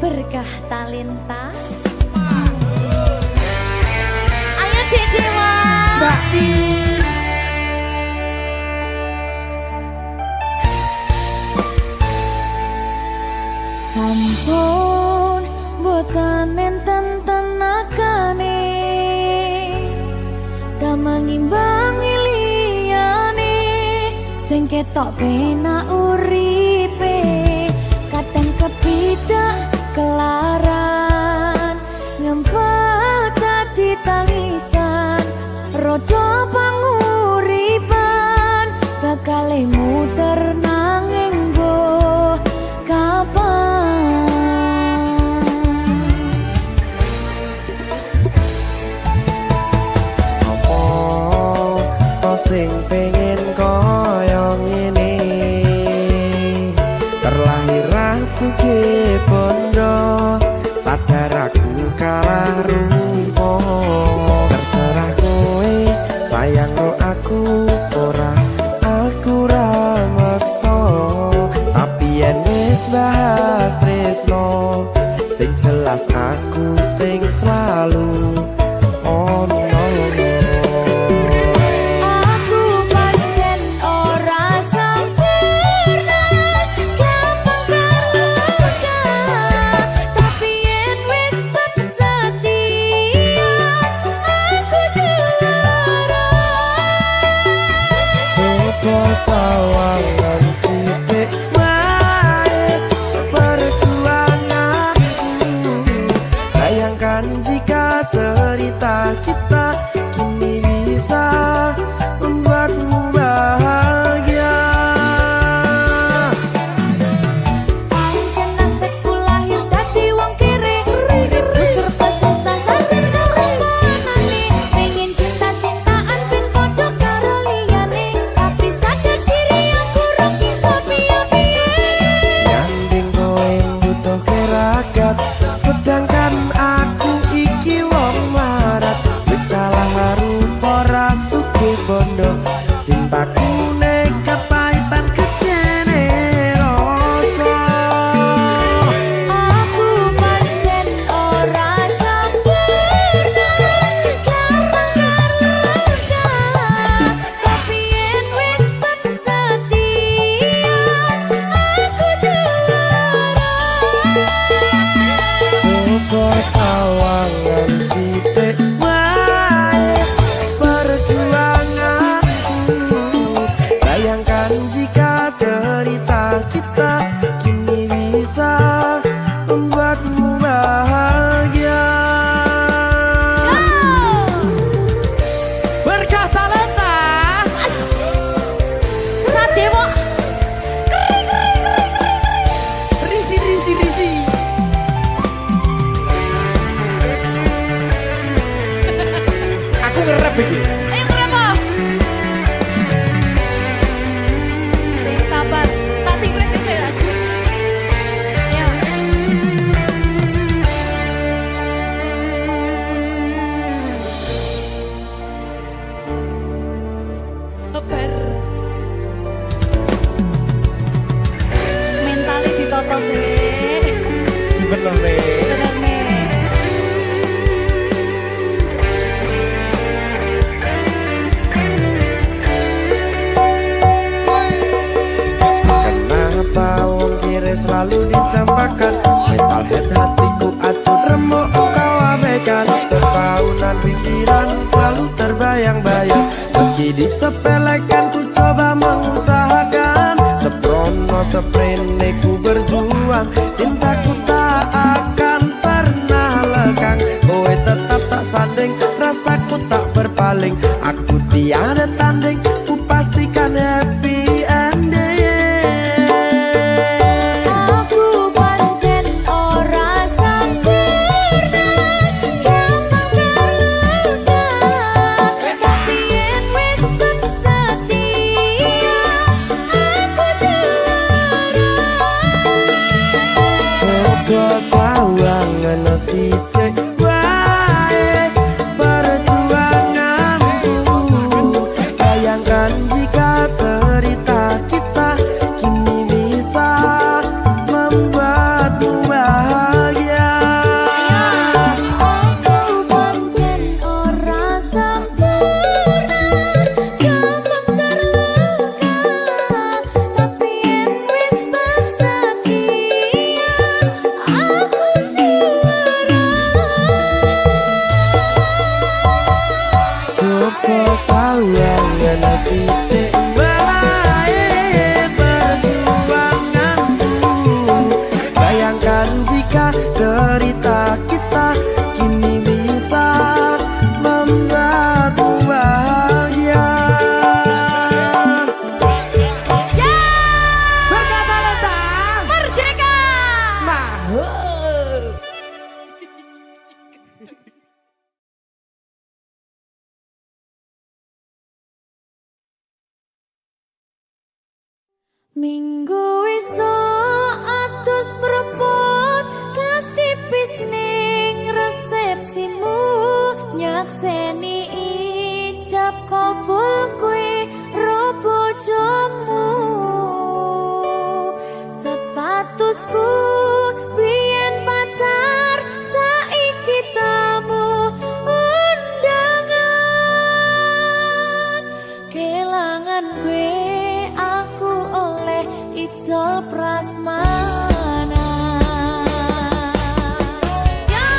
Berkah talenta. Ayo Dek Dewa. Mbak Di. Sampun boten enten tenagane damang imbangi liyane sing ketok penak uripe kadang kepidak kelaran ngempet dadi tangisan rodo panguripan bakal muter nanging mbuh kapan Sopo to sing pengen koyo ngene terlahir sugih bondo sadar aku kalah rumpo terserah kowe sayang ro aku ora aku ra maksa tapi yen wis bahas tresno sing jelas aku sing selalu ono. aku pancen ora sempurna gampang terluka tapi yen wis setia aku juara Coba sawangan sithik wae perjuanganku bayangkan jika cerita kita kini bisa membuatmu bahagia pancen nasibku lahir dadi wong kere uripku serba susah sambil ngelomponane pengen cinta-cintaan ben padha karo liyane tapi sadar diri aku ra bisa piye-piye nyanding kowe butuh keragat sedangkan aku iki wong marat wis kalah rupa ra sugih bondo cintaku nekat pahitan kekene rasa aku pancen ora sempurna gampang terluka tapi yen wis setia aku juara coba sawangan sithik wae perjuanganku bayangkan jika cerita kita kini bisa membuatmu bahagia berkah talenta Sadewo risi aku ngerep iki ayo berapa sing sabar tak singkret sih ayo sabar mentalnya ditoto sih bener nih bener nih kenapa wong kiri selalu dicampakkan mental head hatiku acur remuk kau abaikan terpaunan pikiran selalu terbayang-bayang meski disepelekan ku coba mengusahakan seprono seprene ku berjuang cintaku tak akan pernah lekang kowe tetap tak sanding rasaku tak berpaling aku tiada tanding ku pastikan happy ending aku pancen ora sempurna gampang terluka tapi yen wis setia aku juara coba sawangan sithik wae perjuanganku bayangkan jika cerita kita kini bisa membuatmu bahagia Minggu esuk atus mrepot kas tipis ning resepsimu nyakseni ijab kabul kowe ro bojomu statusku biyen pacar saiki tamu undangan kelangan kowe aku oleh ijol prasmana ya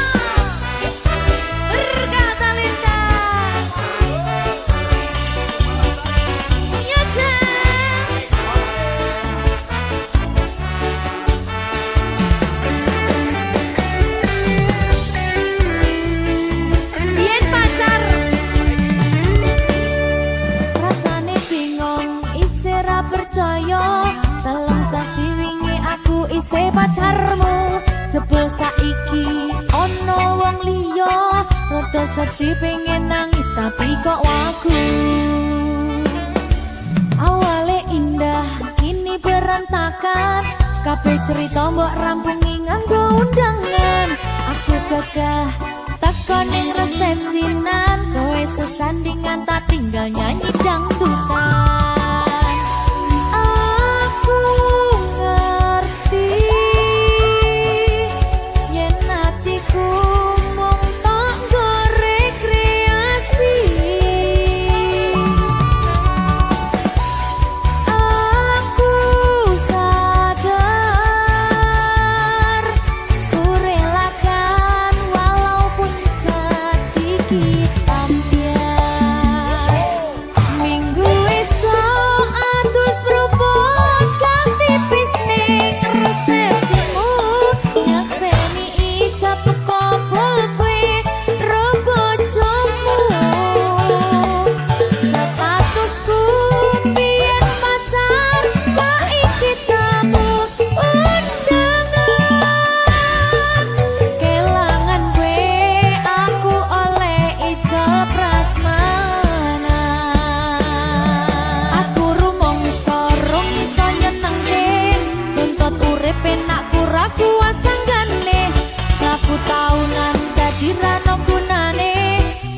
berkata lintang ya biyen pacar rasane bingung isih ra percaya dalam sasi wingi aku isih pacarmu jebul saiki ono wong liya rada sedih pengen nangis tapi kok wagu awale indah kini berantakan kabeh cerita mbok rampungi nganggo undangan aku gagah teko ning resepsinan kowe sesandingan tak tinggal nyanyi dangdutan aku ngerti yen atiku mung tanggo rekreasi aku sadar ku relakan walaupun sedikit ambiar minggu esok atus beruput kas tipis ning resepsimu nyakseni ijab kabul kowe ro bojomu statusku biyen pacar saiki tamu undangan kelangan kowe aku oleh ijol prasmana aku rumangsa rong iso nyenengke tuntut urip enak ora kuat sanggane aku taunan dadi ra ono gunane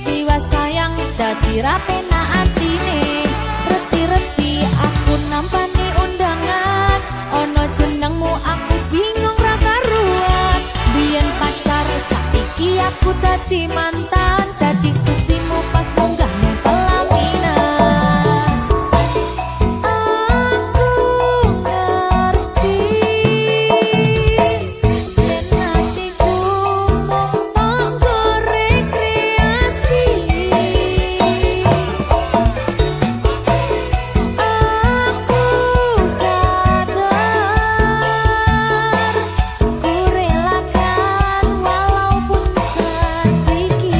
diwa sayang dadi ra penak atine reti-reti aku nampani undangan ono jenengmu aku bingung ra karuan biyen pacar saiki aku dadi mantan dadi sesimu pas munggah nang pelaminan aku ngerti yen atiku mung tanggo rekreasi aku sadar ku relakan walaupun sedikit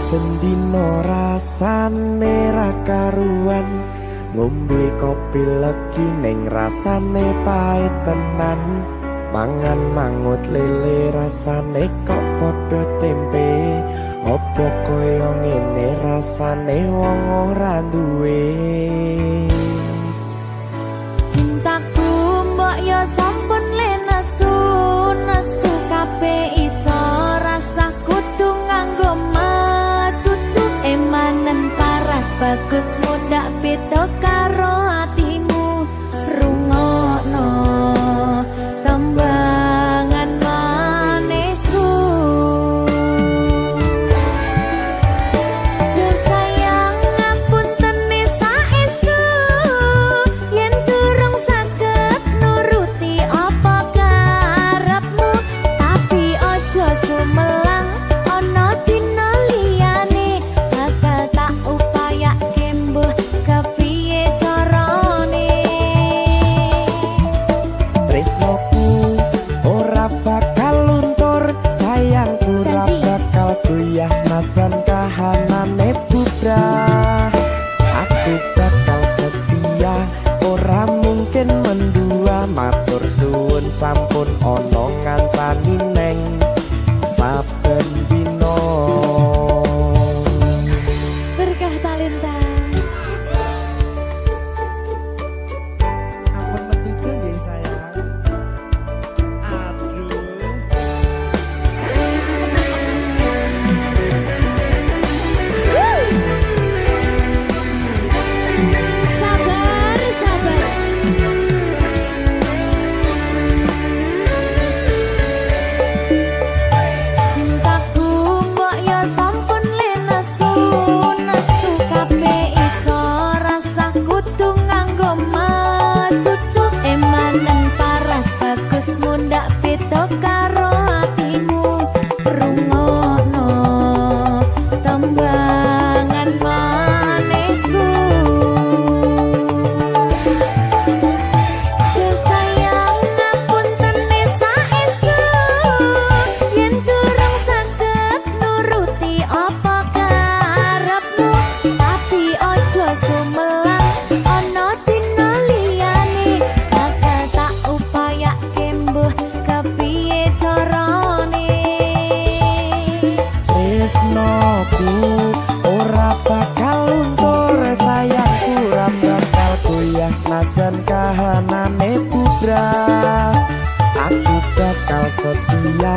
saben dina rasane ra karuan ngombe kopi legi ning rasane pahit tenan mangan mangut lele rasane kok padha tempe opo koyo ngene rasane wong ora duwe Cintaku mbok yo sampun le nesu nesu kabeh iso rasa kudu nganggo matutu emanen paras bagus mundak beda karo atimu rungokno tembangan manisku Yo sayang ngapunten saestu yen durung saged nuruti apa karepmu tapi aja sumelang ana dina liyane bakal tak upayake mbuh kepiye carane tresnoku ora bakal luntur sayangku ora Janji. bakal goyah senajan kahanane bubrah aku bakal setia ora mungkin mendua matur suwun sampun ana ngancani neng saben dina berkah talenta ampun mecucu nggih sayang aduh sabar sabar cintaku mbok yo sampun le nesu nesu kabeh iso rasa kudu nganggo matutu emanen paras bagus mundak beda karo atimu rungokno tembangan manisku Yo sayang ngapunten saestu yen durung saged nuruti apa karepmu tapi aja sumelang ana dina liyane bakal tak upayake mbuh kepiye carane tresnoku ora bakal luntur sayangku ora bakal goyah senajan kahanane bubrah aku bakal setia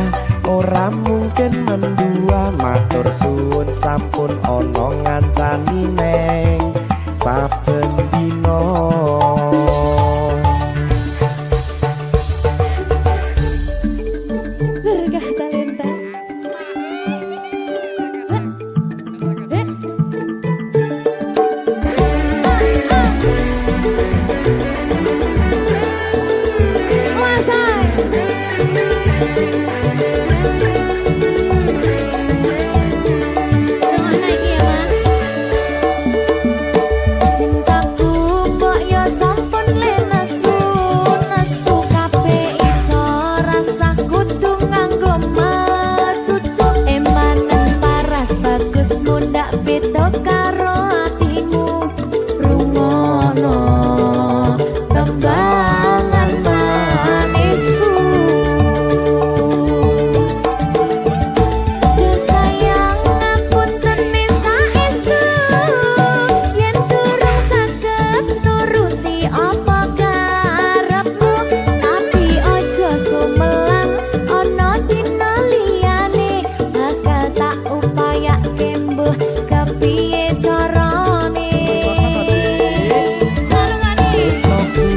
ora mungkin mendua matur suwun sampun ana ngancani neng saben dina berkah talenta Cintaku mbok yo sampun le nesu nesu kabeh iso rasa kudu nganggo matutu emanen paras bagus mundak beda karo atimu rungokno tembangan manisku Yo sayang ngapunten saestu yen durung saged nuruti apa karepmu tapi aja sumelang ana dina liyane bakal tak upayake mbuh kepiye carane tresnoku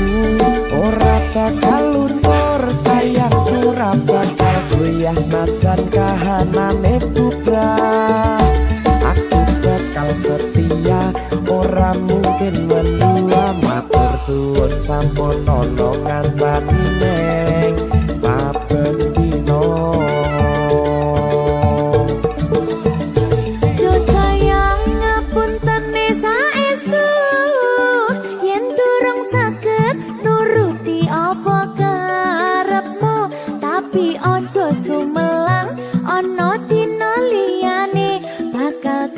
ora bakal luntur sayangku ora bakal goyah senajan kahanane bubrah aku bakal setia ora mungkin mendua matur suwun sampun ana ngancani neng saben dina Yo sayang ngapunten saestu yen durung saged nuruti apa karepmu tapi aja sumelang ana dina liyane bakal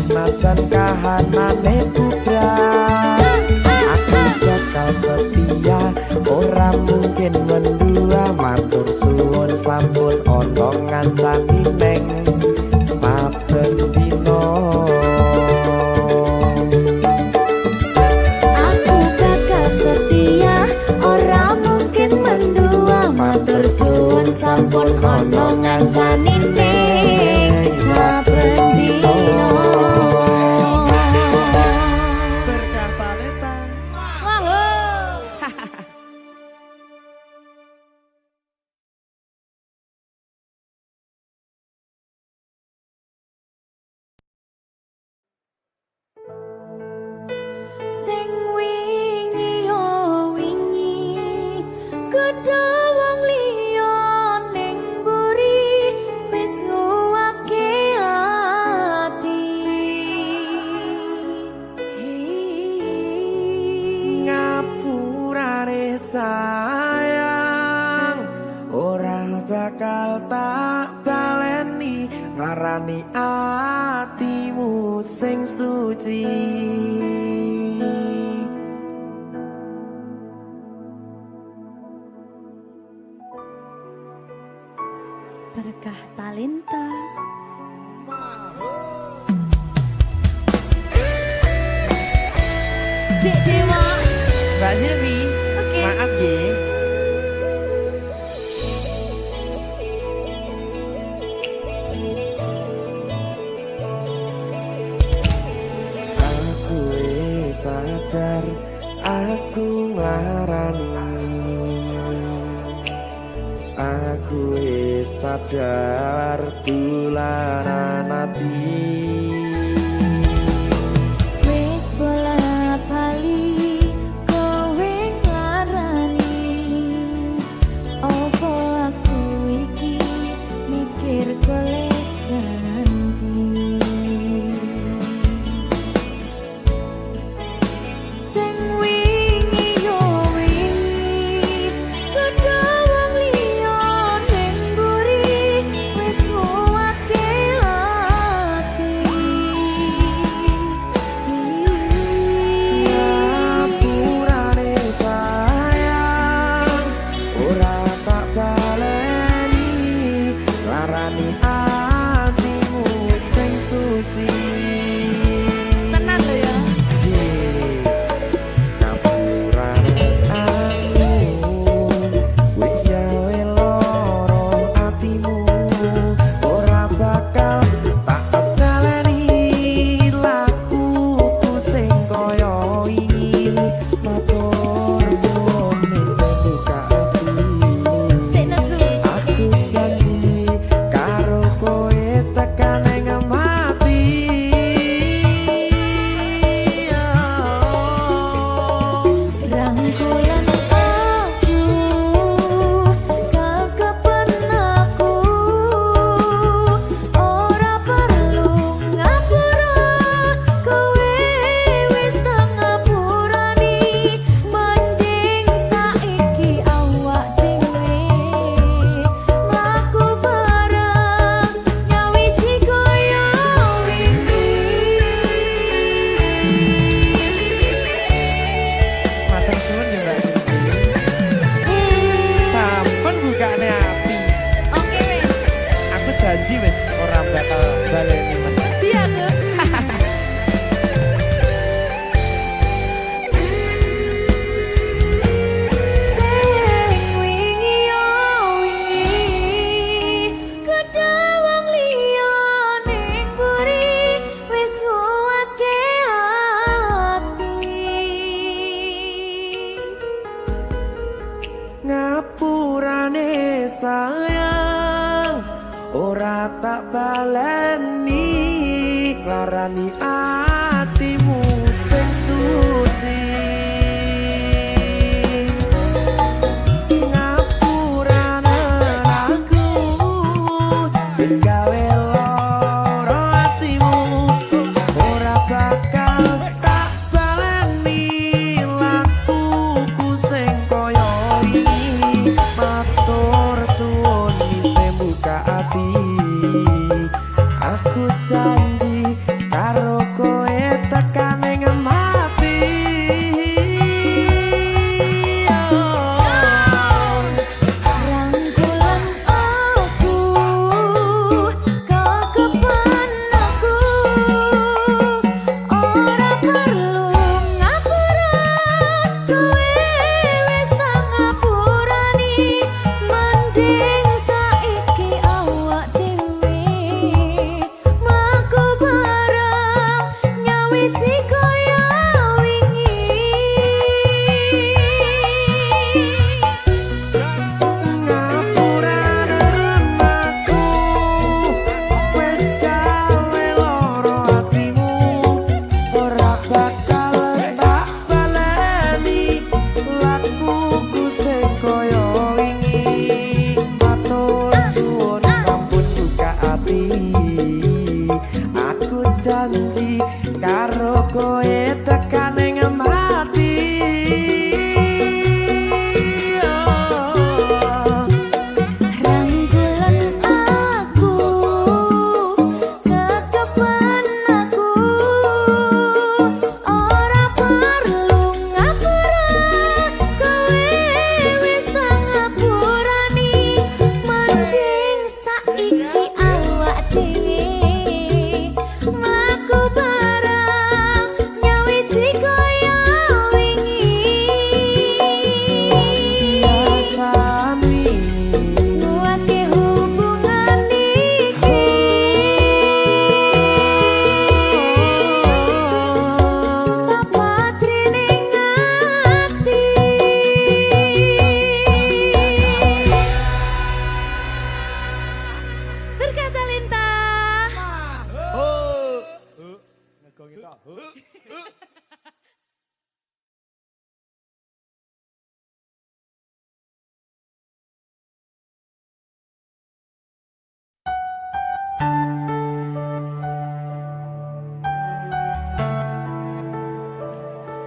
najan kahanane bubrah. Aku bakal setia ora mungkin mendua, matur suwun sampun ana ngancani neng saben dina. Aku bakal setia ora mungkin mendua, matur suwun sampun ana ngancani ning saben dina. Berkah talenta. Sing wingi yo wingi gedhe wong liya ning mburi wis nguwake ati. Ngapurane sayang ora bakal tak baleni, ngarani atimu sing suci. Berkah talenta. Dek Dewa. Mbak Silvi, Oke. maaf ye. Aku sadar aku nglarani, aku sadar tulanan ati. Wis bola bali kowe nglarani, opo aku iki mikir golek ganti. Sing wingi yo wingi gedhe wong liya ning mburi wis nguwake ati. Ngapurane sayang ora tak baleni, larani atimu sing suci. Tenan lho ya. Ngapurane aku wis gawe loro atimu, ora bakal tak baleni lakuku sing kaya wingi. Matur suwun wis buka ati. Sik nesu. Aku janji karo kowe tekan ing mati. Rangkulan aku, kekepen aku, ora perlu ngapura, kowe wis tak ngapurani, mending saiki awak dhewe mlaku bareng nyawiji kaya wingi. Matur suwun ya Mbak Silvi. Sampun bukane ati. Oke wis. Aku janji wis ora bakal baleni meneh. Iya ke? Sing wingi yo wingi gedhe wong liya ning mburi wis nguwake ati. Ngapurane sayang ora tak baleni, larani atimu sing suci. Ngapurane aku wis gawe loro atimu, ora bakal tak baleni lakuku sing kaya wingi. Matur suwun wis buka ati. Aku janji karo janji karo kowe tekan ing mati.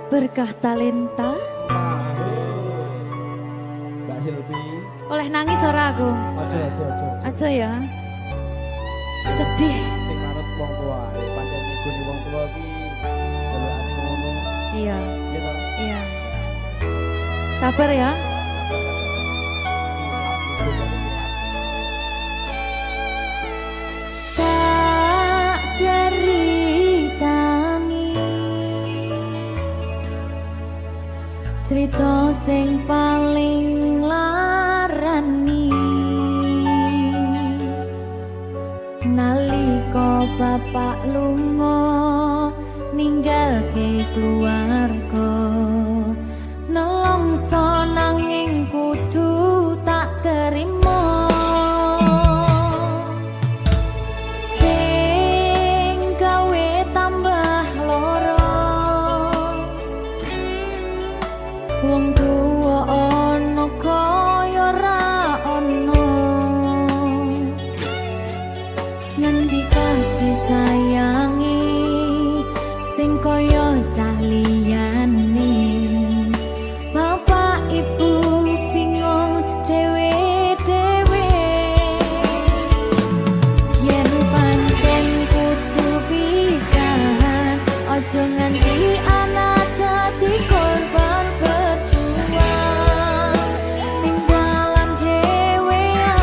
Berkah talenta. Mbak Silvi. Oleh nangis ora aku? Aja. Aja ya. Sedih. Sing manut wong tua, pancen ngikuni wong tua ki jelekane ngono. Iya. Iya toh? Iya. Sabar ya. Tak ceritani cerita sing paling larani nalika bapak lunga ninggalke keluarga nelongso nanging kudu tak terima sing gawe tambah loro wong tuwa ana kaya ra ana ngendi kasih sayangi sing kaya cah liyane bapak ibu bingung dhewe-dhewe yen pancen kudu pisahan aja nganti anak dadi korban berjuang tinggalan dhewean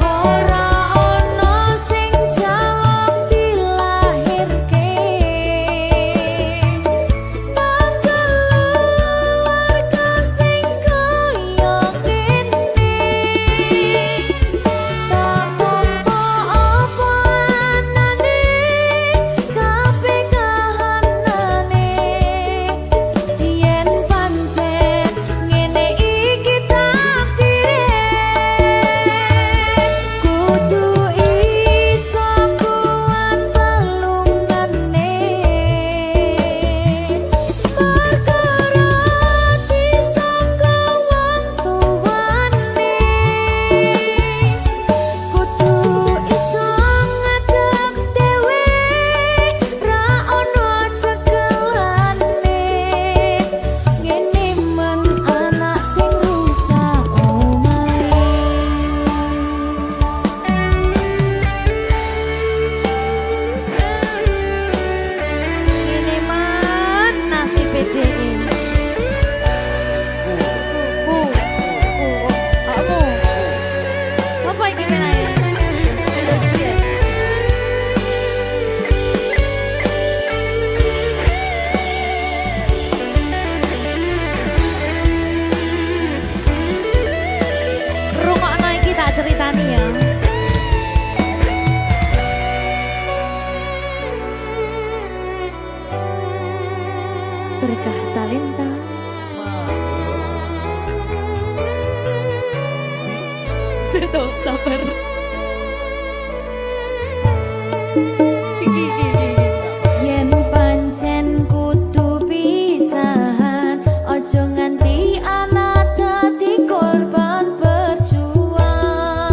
ora ono sing jaluk dilahirke keluarga sing kaya kene tak tampa apa anane kabeh kahanane yen pancen ngene iki takdire kudu iso kuat pelungane perkara disangka wong tuwane kudu iso ngadeg dhewe ra ono cekelane ngene men anak sing rusak omahe ngene men nasib dhewe aku sapa iki menae terus piye rungokno iki tak ceritani ya berkah talenta Seto, sabar. Yen pancen kudu pisahan, ojo nganti anak dadi korban berjuang.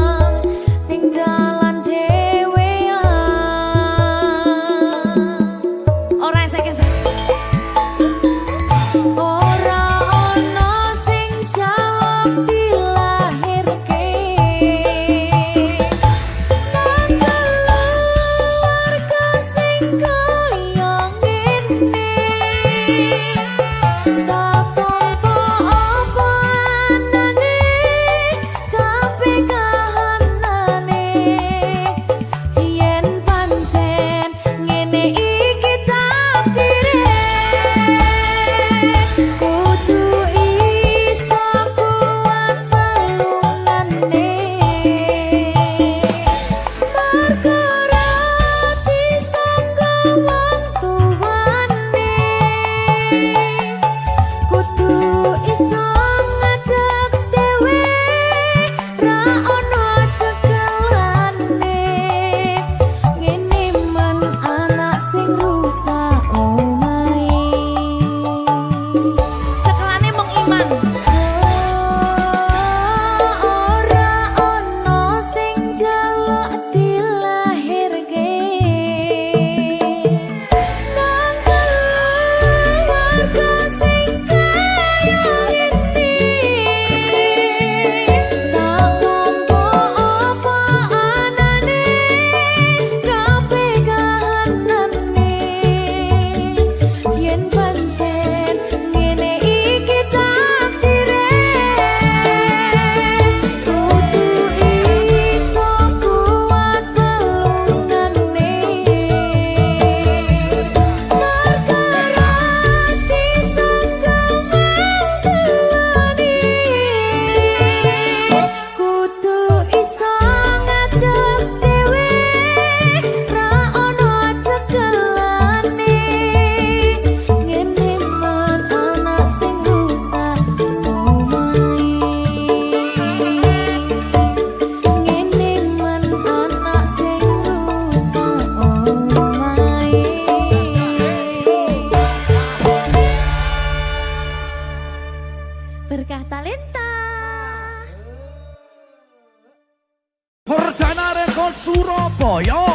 Surabaya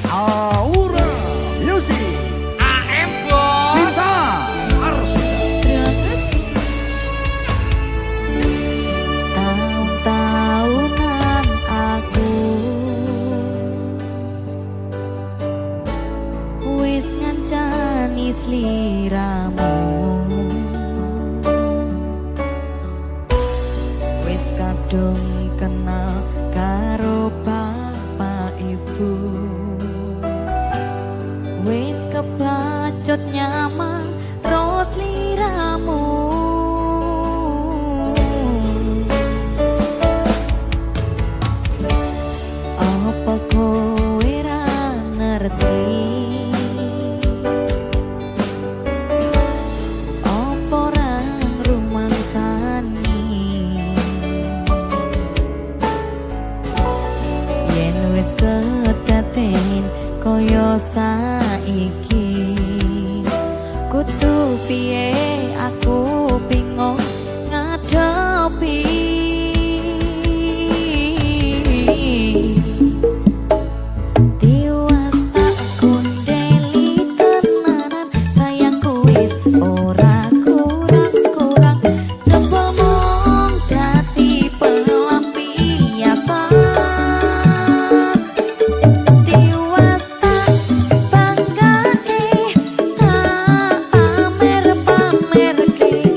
Aura Music AM bos. Sinta Arsita. Terima kasih. Tahun-tahunan aku wis ngancani sliramu, wis kadung kenal karo bapak ibu, wis kebacut nyaman ros liramu. Apa kowe ra ngerti apa ra ngrumangsani yen wis kedaten kaya saiki, kudu piye aku bingung ngadepi. Tiwas tak kondeli tenanan, sayangku wis ora kurang-kurang, coba mong dadi pelampiasan. Tiwas tak banggake, tak pamer-pamerke,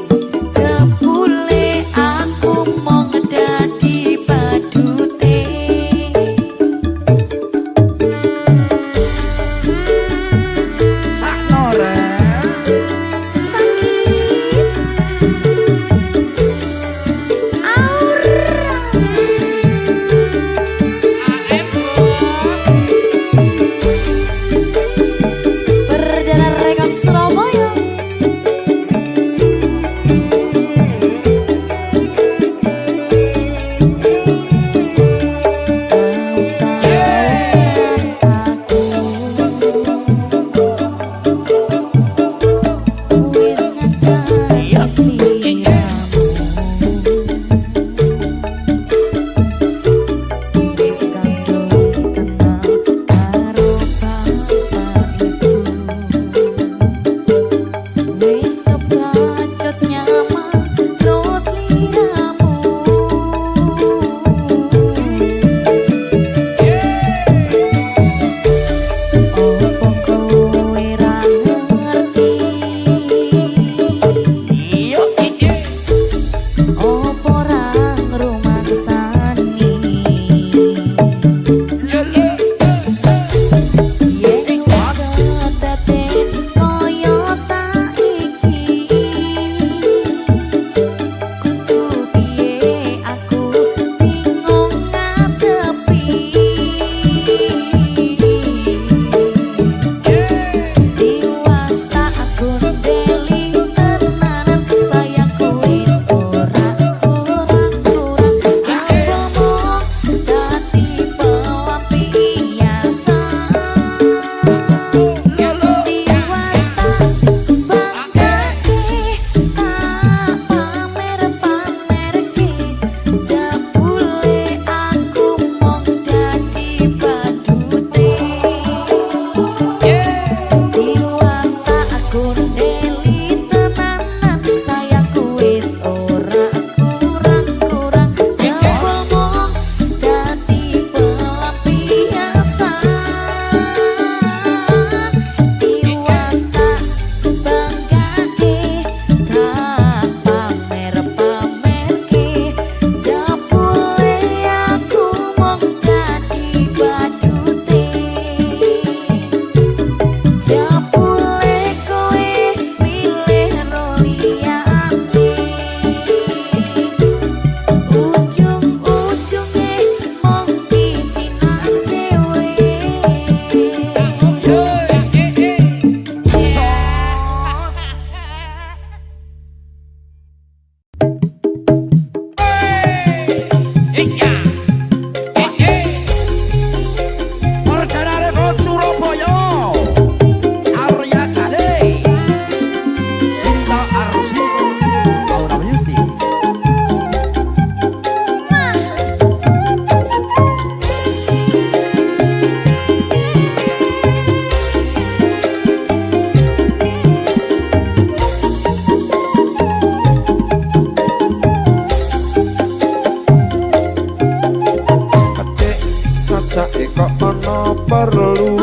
perlu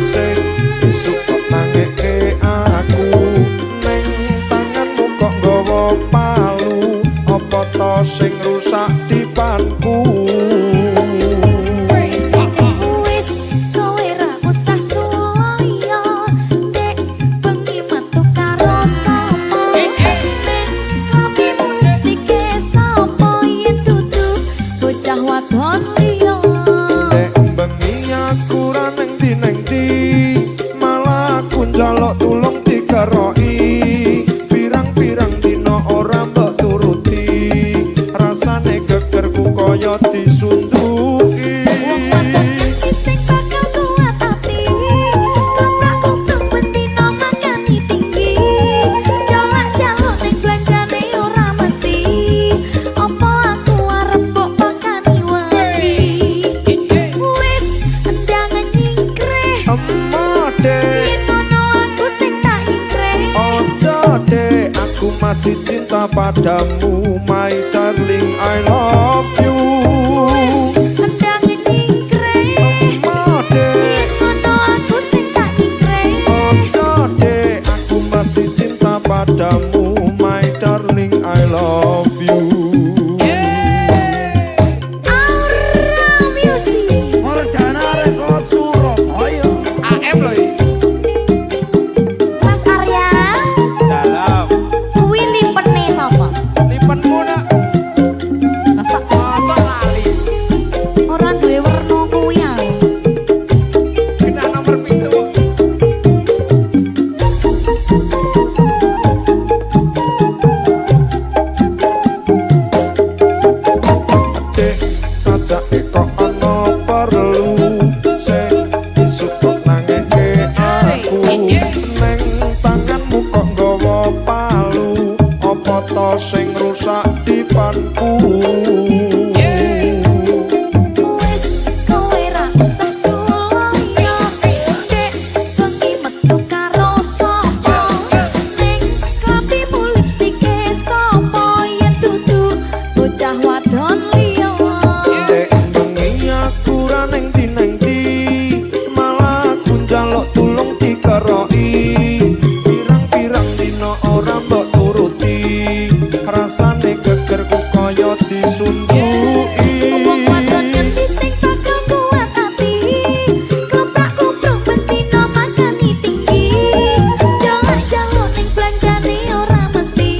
sing isuk kok nangeke aku ning tanganmu kok nggawa palu apa to sing rusak dipanku. Wis kowe ra usah suloyo dek bengi metu karo sapa tapi lipstike sapa yen dudu bocah wadon liya. Dek bengi aku ra neng ndi malah aku njaluk tulung dikeroki pirang-pirang dina ora mbok turuti rasane gegerku kaya disunduki. Wong wadon iki sing bakal kuat ati kleprak-klepruk bentino makani tinggi jalak-jaluk ning belanjane ora mesti apa aku arep mbok pakani wedi. Wis ndang nyingkreh Ema dek, yen ngono aku sing tak ingkreh. ojo dek, aku masih cinta padamu, my darling, I love you. Ndang nyingkreh Ema dek, yen ngono aku sing tak ingkreh. ojo dek, aku masih cinta padamu, my darling, I love you. Aura Music. Morjana Rekod Surabaya. AM loh Mas Arya, dalam kuwi limpene sapa? lipenmu nak Masa masa lali ora duwe werna kuwi ae. kena nomor pintu. Dek sajake kok ana perlu sing isuk kok nangeke aku neng tanganmu kok nggawa palu apa to sing rusak dipanku. Wis kowe ra usah suloyo dek bengi metu karo sapa ning klapimu lipstike sapa yen dudu bocah wadon liya. Dek bengi aku ra neng ndi malah aku njaluk tulung dikeroki pirang-pirang dina ora mbok turuti rasane gegerku kaya disunduki. Wong wadon ngerti sing bakal kuat ati kleprak-klepruk bentino makani tinggi jalak-jaluk ning belanjane ora mesti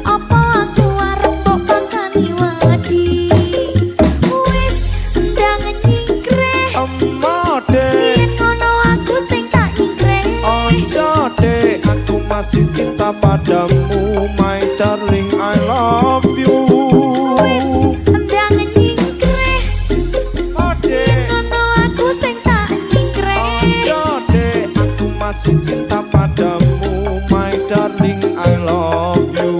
apa aku arep mbok pakani wedi. Wis ndang nyingkreh Ema dek, yen ngono aku sing tak ingkreh. ojo dek, aku masih cinta padamu, my darling, I love you. Wis ndang nyingkreh Oh yen dek, ngono aku sing tak ingkreh. ojo dek, aku masih cinta padamu, my darling, I love you.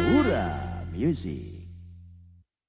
Aura Music.